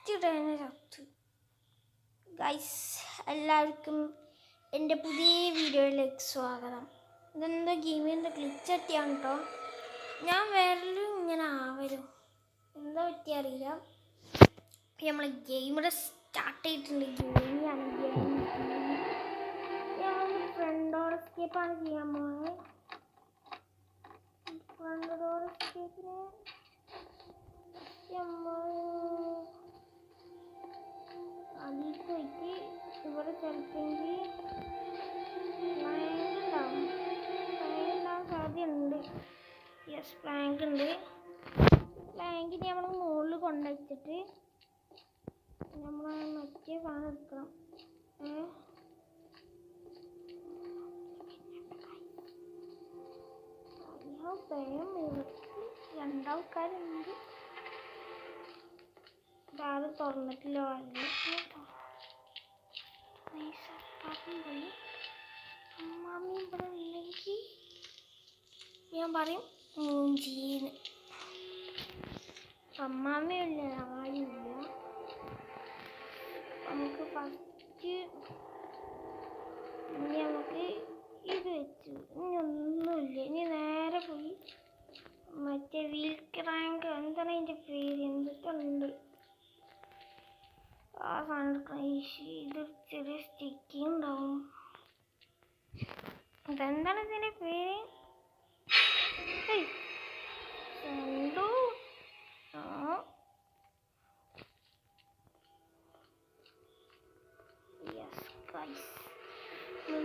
First ഡേനെ ചത്ത്. Guys, എല്ലാവർക്കും എൻ്റെ പുതിയ വീഡിയോയിലേക്ക് സ്വാഗതം. ഇതെന്തോ ഗെയിമിൻ്റെ ഗ്ലിച്ച് പറ്റിയാണ് കേട്ടോ. ഞാൻ വേറെ ഇങ്ങനെ ആവരും എന്താ പറ്റി അറിയില്ല. നമ്മൾ ഗെയിമിടെ സ്റ്റാർട്ട് ചെയ്തിട്ടുണ്ട്. ഗെയിമിയാണ് ഫ്രണ്ട് ഡോർ എസ്കേപ്പാണ് ചെയ്യാൻ പോകുന്നത്. ഫ്രണ്ട് ഡോർ എസ്കേപ്പിന് അതിലേക്ക് പോയിട്ട് ഇവിടെ ചിലപ്പെങ്കിൽ പ്ലാങ്ക് ഉണ്ടാവും. പ്ലാങ്ക് ഉണ്ടാകാൻ സാധ്യതയുണ്ട്. യെസ്, പ്ലാങ്ക് ഉണ്ട്. പ്ലാങ്കിന് നമ്മൾ മുകളിൽ കൊണ്ടുവച്ചിട്ട് നമ്മൾ മറ്റേ സാധനം എടുക്കണം. രണ്ടാൾക്കാരുണ്ട്. അത് തുറന്നിട്ടില്ല. അമ്മാമ്മ ഇവിടെ ഉണ്ടെങ്കിൽ ഞാൻ പറയും മൂഞ്ചീന്ന്. അമ്മാമ്മയില്ല, ആരുമില്ല. നമുക്ക് ഫസ്റ്റ് നമുക്ക് ഇത് വെച്ചു. ഇനി ഒന്നുമില്ല. ഇനി നേരെ പോയി മറ്റേ വീൽ ക്രാങ്ക് എന്താണ് അതിൻ്റെ പേര്, എന്തൊക്കെയുണ്ട് ആ സാധനം. ഇത് ചെറിയ സ്റ്റിക്കിങ് ഉണ്ടാവും. അതെന്താണ് ഇതിൻ്റെ പേര്?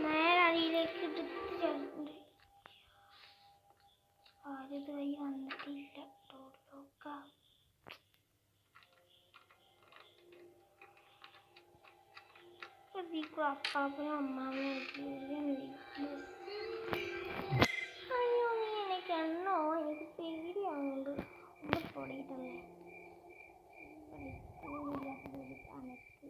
നേരെ അടിയിലേക്ക് എടുത്ത് ചേർത്തിട്ടുണ്ട്. ആരിത് വഴി വന്നിട്ടില്ല. അപ്പാപ്പനും അമ്മാമ്മയും അയ്യോ, നീ എനിക്ക് എണ്ണോ, എനിക്ക് പേടിയാവുന്നുണ്ട്. ഒന്ന് പൊടിയിട്ടല്ലേ അനക്ക്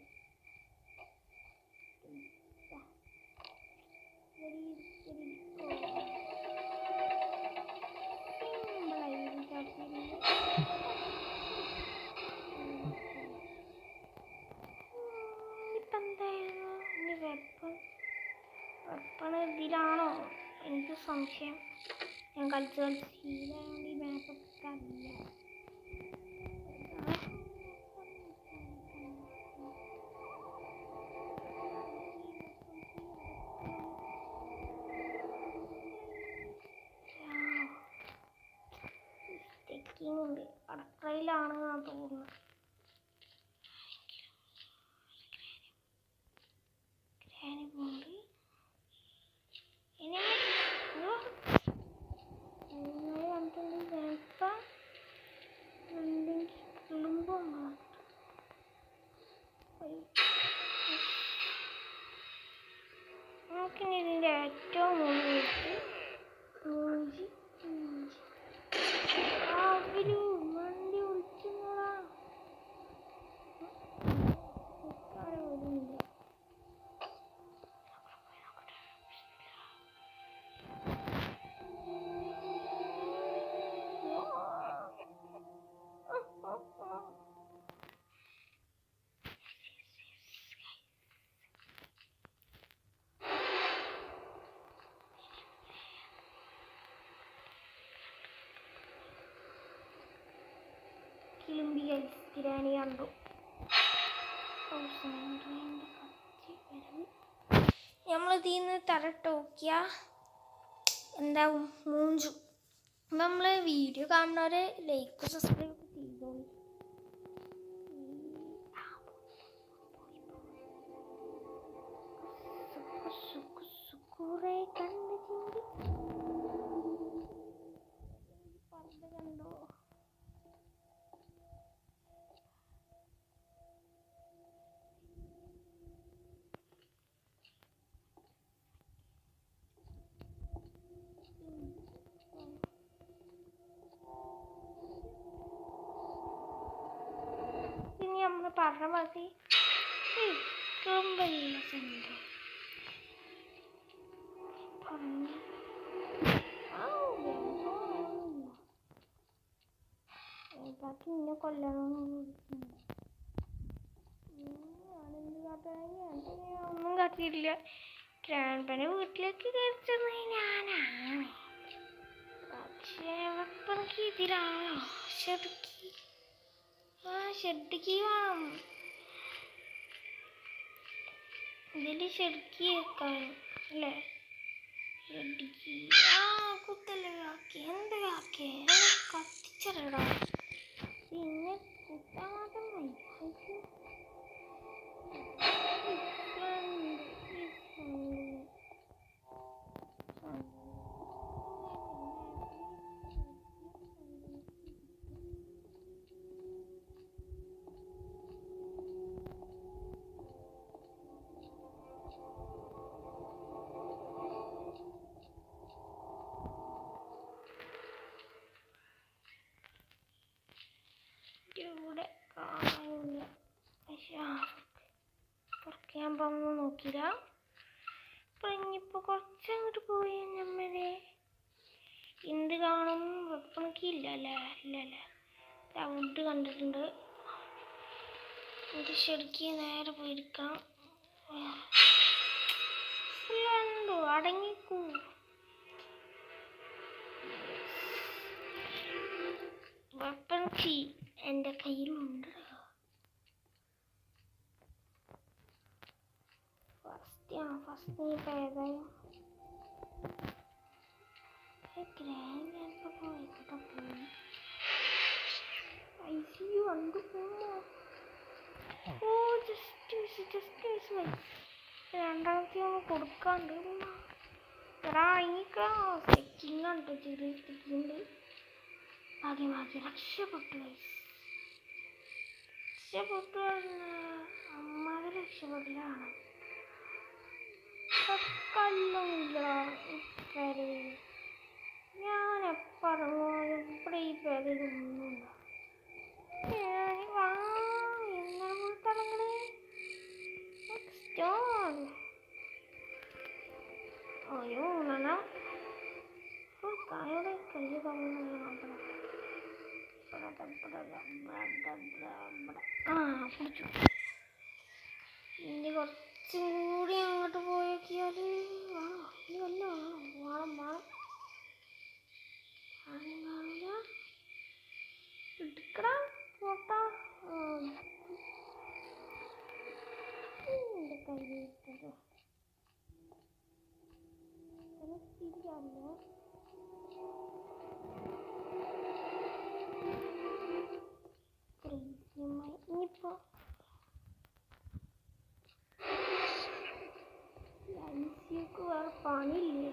വെപ്പണ് ഇതിലാണോ? എനിക്ക് സംശയം. ഞാൻ കളിച്ച് ശീലമായതുകൊണ്ട് ഈ മാപ്പൊക്കെ അറിയില്ല. ണ്ട് അടുക്കളയിലാണെന്നാണ് തോന്നുന്നത്. നമുക്കിനി ഇതിൻ്റെ ഏറ്റവും മുന്നിലേക്ക് വണ്ടി വിളിക്കുന്നതാ. കിളിമ്പി കിരാണി കണ്ടു. നമ്മളിതിന്ന് തരട്ട് നോക്കിയാൽ എന്താവും? മൂഞ്ചു. നമ്മൾ വീഡിയോ കാണുന്നവരെ ലൈക്ക് സബ്സ്ക്രൈബ് ചെയ്തോളൂ. കുറെ കണ്ടു കണ്ടോ? ഇനി നമ്മൾ പറഞ്ഞ മതി. ബാക്കി ഇന്നെ കൊല്ലണം. ഒന്നും കാട്ടിയില്ല. ഗ്രാൻഡ്പനെ വീട്ടിലേക്ക് കയറ്റുന്നത് ഞാനാണ്. പക്ഷേ വെപ്പനക്ക് ഇതിലാണോ ഷെഡ്ക്കി? ഷെഡ്ക്കി വേണം. ഇതില് ഷെഡ്ക്കി വെക്കാൻ അല്ലേ? ഷെഡ്ക്കി കുത്തല്ലേ കാക്കി? എന്ത് കാക്കി കത്തിച്ചടാ. പിന്നെ കുത്താൻ മാത്രം ഇവിടെ കാണാനില്ല. പുറക്കാൻ പോകുന്നു നോക്കില്ല. അപ്പൊ ഇനിയിപ്പോ കുറച്ചങ്ങോട്ട് പോയി നമ്മളെ എന്ത് കാണും? വെപ്പണക്കില്ല അല്ലേ? ഇല്ലല്ലേ. വുഡ് കണ്ടിട്ടുണ്ട്. ഇത് ശരിക്കും നേരെ പോയിരിക്കണം. ഉണ്ടോ? അടങ്ങിക്കൂ. വെപ്പണക്കി എൻ്റെ കയ്യിലുണ്ട്. ഫസ്റ്റ് നീ ഏതായാലും രണ്ടാമത്തെ ഒന്ന് കൊടുക്കാണ്ട് സ്റ്റിക്കിങ്ങുണ്ട്. ചെറിയ സ്റ്റിക്കിങ് ആദ്യം രക്ഷപ്പെട്ടു. അമ്മാതെ രക്ഷപ്പെടലാണ്. കല്ലൊന്നുമില്ല. ഞാൻ എപ്പറങ്ങും ഇവിടെ ഈ പേരൊന്നുമില്ല. എന്താണ് തുടങ്ങണേ? അയ്യോ കായോടെ കൈ പിടിച്ചു. ഇനി കുറച്ചും കൂടി അങ്ങോട്ട് പോയോക്കിയാൽ എടുക്കണം ഫോട്ടോ. എൻ്റെ കയ്യിലിട്ടത് ശരിയല്ലോ. ഇനിയിപ്പോ വേറെ പണിയില്ലേ?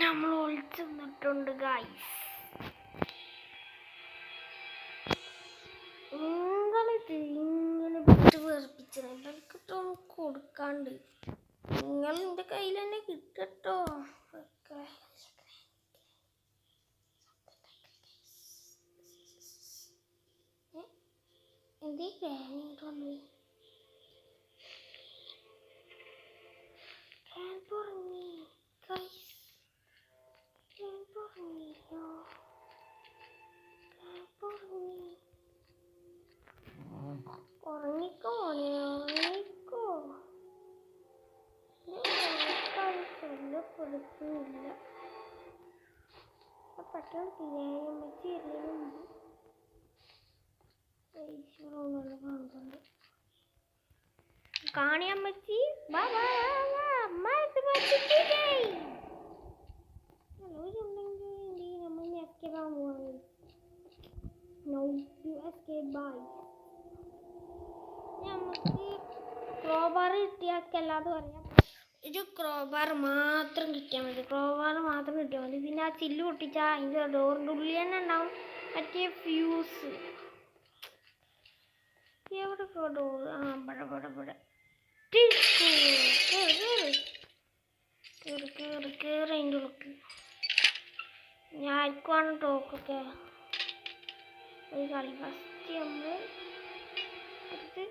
നമ്മൾ ഒളിച്ചു നിന്നിട്ടുണ്ട് ഗായ്സ്. ഇങ്ങനെ വിട്ട് വേർപ്പിച്ചത് എനിക്കിട്ടൊന്നും കൊടുക്കാണ്ട്. നിങ്ങൾ എൻ്റെ കയ്യിൽ തന്നെ കിട്ടട്ടോ. എന്തേ ഗ്രാനിട്ടൊന്ന് ഉറങ്ങിക്കോ ശല്യപ്പെടുത്തുന്നില്ല. പെട്ടെന്ന് ചെയ്യാൻ പറ്റിയില്ലെങ്കിൽ കാണിയാൻ പറ്റി. നമുക്ക് ക്രോബാർ കിട്ടിയാക്കല്ലാതെ പറയാം. ഒരു ക്രോബാർ മാത്രം കിട്ടിയാൽ മതി. പിന്നെ ആ ചില്ല് പൊട്ടിച്ചാൽ അതിൻ്റെ ഡോറിൻ്റെ ഉള്ളിൽ തന്നെ ഉണ്ടാവും മറ്റേ ഫ്യൂസ്. എവിടെ ഡോർ? ഇവിടെ കേറി അതിൻ്റെ ഉള്ളിൽ. ഞാൻ ആർക്കുവാണ് ടോക്കൊക്കെ ഒരു കളി. ഫസ്റ്റ് നമ്മൾ എടുത്ത്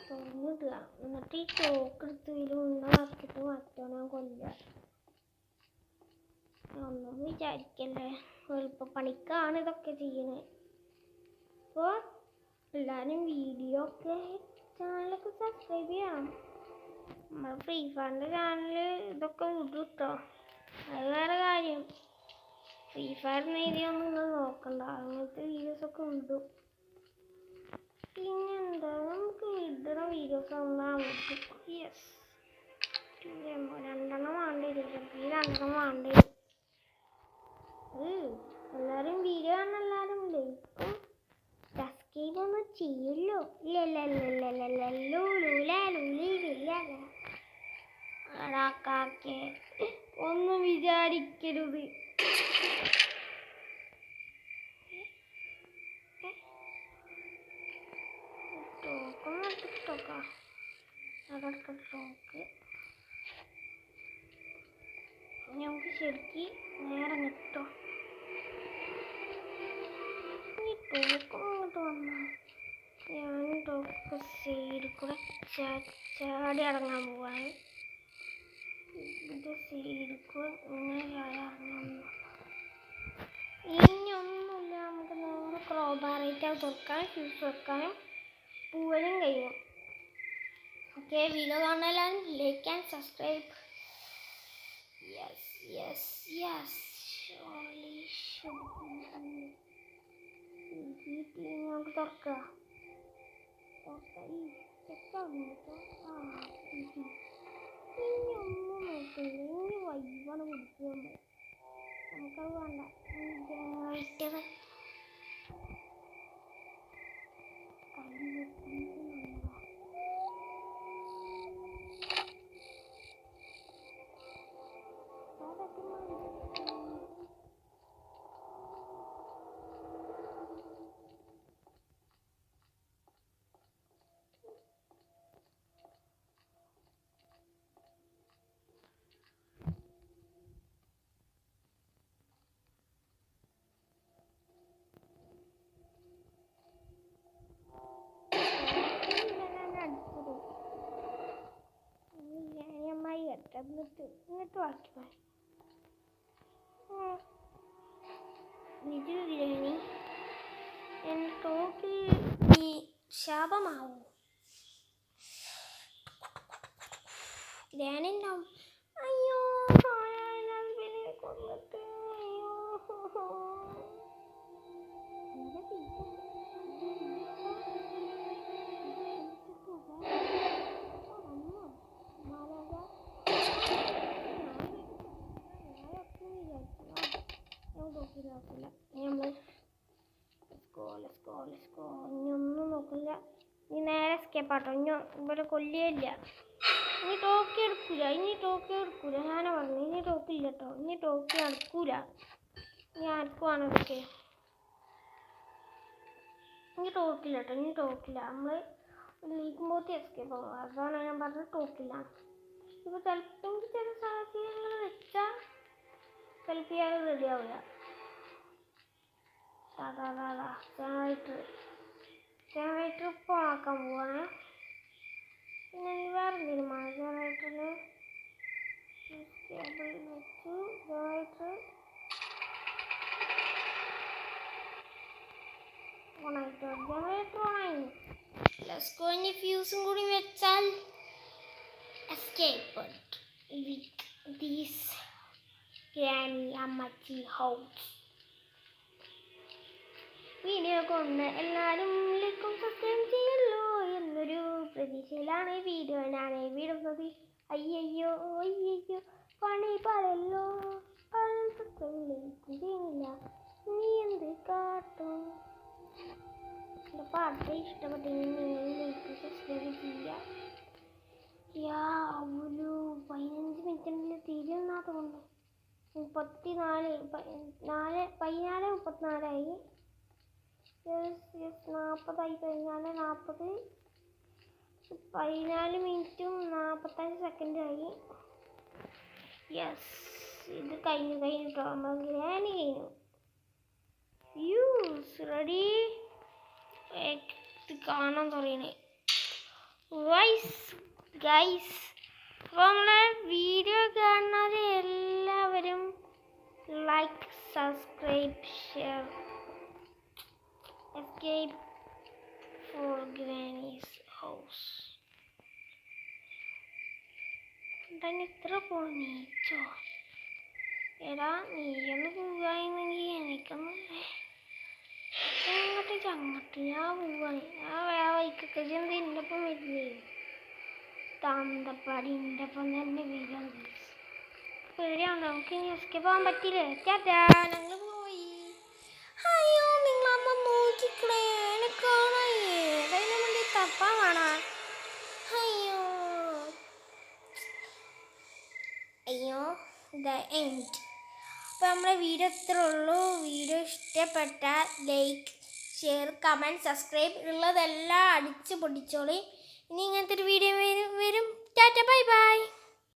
തുറന്നിടുക. എന്നിട്ട് ഈ ചോക്ക് എടുത്ത് ഇതിൽ ഉണ്ണാക്കിയിട്ട് മറ്റോനെ കൊല്ലുക. ഒന്നും വിചാരിക്കല്ലേ, എളുപ്പപ്പണിക്കാണ് ഇതൊക്കെ ചെയ്യണേ. അപ്പോൾ എല്ലാവരും വീഡിയോ ഒക്കെ ചാനലൊക്കെ സബ്സ്ക്രൈബ് ചെയ്യണം. നമ്മൾ ഫ്രീ ഫയറിൻ്റെ ചാനൽ ഇതൊക്കെ വിടും കേട്ടോ. അത് വേറെ കാര്യം. ഫ്രീ ഫയർ നേരിയൊന്നും നിങ്ങൾ നോക്കണ്ട, അങ്ങനത്തെ വീഡിയോസൊക്കെ വിടും. പിന്നെന്താ നമുക്ക് ഇടണ വീഡിയോസ് നമുക്ക് യെസ് 2 വേണ്ടി വരും. ഈ 2 വേണ്ടി വരും. എല്ലാവരും വീഡിയോ കാണുന്ന എല്ലാവരും ലൈക്കും സബ്സ്ക്രൈബ് ഒന്നും ചെയ്യല്ലോ. ഒന്നും വിചാരിക്കരുത്. നമുക്ക് ശരിക്ക് നേരം കിട്ടോ. ഈ ടോക്കൺ അങ്ങോട്ട് വന്നാൽ ഞാൻ ടോക്ക് സൈഡിൽ കൂടെ ചാടി ഇറങ്ങാൻ പോവാണ്. ഇതിൻ്റെ സൈഡിൽ കൂടെ ഇങ്ങനെ ഇറങ്ങാൻ. ഇനിയൊന്നുമില്ല, നമുക്ക് നേരെ ക്രോബാറായിട്ട് തുറക്കാനും ഫ്യൂസ് വെക്കാനും പോവാനും കഴിയും. ഓക്കെ, വീഡിയോ കാണാൻ ലൈക്ക് ആൻഡ് സബ്സ്ക്രൈബ്. യെസ് നമുക്ക് തുറക്കാം. ഇനി ഒന്നും നോക്കില്ല, ഇനി വൈബാണ് കുടിക്കുക. നമുക്കത് വേണ്ട. എന്നിട്ട് ബാക്കി നിജു ബിരിയാണി എൻ്റെ ടോക്കിൽ നീ ശാപമാവൂ. ബിരിയാണി ഉണ്ടാവും. അയ്യോ കൊന്നിട്ട് ഇനിയൊന്നും നോക്കില്ല. ഇനി നേരെ സ്കേപ്പാട്ടോ. ഇനി ഇവിടെ കൊല്ലിയില്ല. ഇനി ടോക്കി എടുക്കൂല. ഞാനാ പറഞ്ഞു ഇനി ടോക്കില്ല കേട്ടോ. ഇനി ടോക്കി നടക്കൂല. ഇനി ആർക്കുവാണ് ഇതൊക്കെ. ഇനി ടോക്കില്ല കേട്ടോ. നമ്മൾ ലീക്കുമ്പോഴത്തെ എസ്കേപ്പ് ആവും. അതാണ് ഞാൻ പറഞ്ഞത്, ടോക്കില്ല. ഇപ്പോൾ ചിലപ്പോൾ ചില സാഹചര്യങ്ങൾ വെച്ചാൽ ചിലപ്പോൾ അത് റെഡിയാവില്ല. ജനറേറ്റർ ഇപ്പോൾ ആക്കാൻ പോവാണ്. പിന്നെ വേറെ എന്തെങ്കിലും ജനറേറ്ററിന് കേബിൾ വെച്ചു. ജനറേറ്റർ ഓണായി. ലസ്കോയിൻ്റെ ഫ്യൂസും കൂടി വെച്ചാൽ എസ്കേപ്പ് വിത്ത് ദീസ് ഗ്രാനി അമ്മച്ചി ഹൗസ്. വീഡിയോ കൊണ്ട് എല്ലാവരും ലൈക്കും സബ്സ്ക്രൈബ് ചെയ്യല്ലോ എന്നൊരു പ്രതീക്ഷയിലാണ് വീഡിയോ ഞാൻ വിടുന്നത്. അയ്യോ പണി പറയല്ലോ. സബ്സ്ക്രൈബ് ലൈക്കും ചെയ്യുന്നില്ല, നീ എന്ത് കാട്ടും? എൻ്റെ പാട്ട് ഇഷ്ടപ്പെട്ടെങ്കിൽ നിങ്ങൾ ലൈക്ക് സബ്സ്ക്രൈബ് ചെയ്യുക. ഒരു 15 മിനിറ്റിനുള്ളിൽ തീരുന്നാത്തതുകൊണ്ട് 34 40 കഴിഞ്ഞാൽ 14 മിനിറ്റും 45 സെക്കൻഡായി. യെസ്, ഇത് കഴിഞ്ഞിട്ടോ. നമ്മൾ ഗ്രാനി കഴിഞ്ഞു. റെഡി കാണാൻ തുടങ്ങി ഗൈസ്. അപ്പോൾ നമ്മളെ വീഡിയോ കാണുന്നത് എല്ലാവരും like subscribe share escape for granny's house. എന്താണ് ഇത്ര നീച്ചോ? എടാ നീയൊന്ന് പോവായിരുന്നെങ്കിൽ എനിക്കൊന്ന് അങ്ങോട്ട് ഞാൻ പോവാണ്. ആ വൈക്കൊക്കെ ചെന്ന് എൻ്റെ ഒപ്പം വരുന്നേ. താന്തപ്പാടി എൻ്റെ ഒപ്പം തന്നെ വരാം. പേടിയാണ്, നമുക്ക് ഇനി എസ്കേപ്പ് ആവാൻ പറ്റില്ലേ? ചേട്ടാ ഞങ്ങൾ പോയി. അയ്യോ നിങ്ങളമ്മ നോക്കിക്കളേ, എന്നെ കാണായേ. അതിനെ വേണ്ടി തപ്പാൻ വേണം. അയ്യോ അയ്യോ ദ എൻഡ്. അപ്പോൾ നമ്മുടെ വീഡിയോ ഇത്രേ ഉള്ളൂ. വീഡിയോ ഇഷ്ടപ്പെട്ടാൽ ലൈക്ക്, ഷെയർ, കമൻറ്റ്, സബ്സ്ക്രൈബ് ഉള്ളതെല്ലാം അടിച്ച് പൊട്ടിച്ചോളി. ഇനി ഇങ്ങനത്തെ ഒരു വീഡിയോ വരും. Tata bye bye.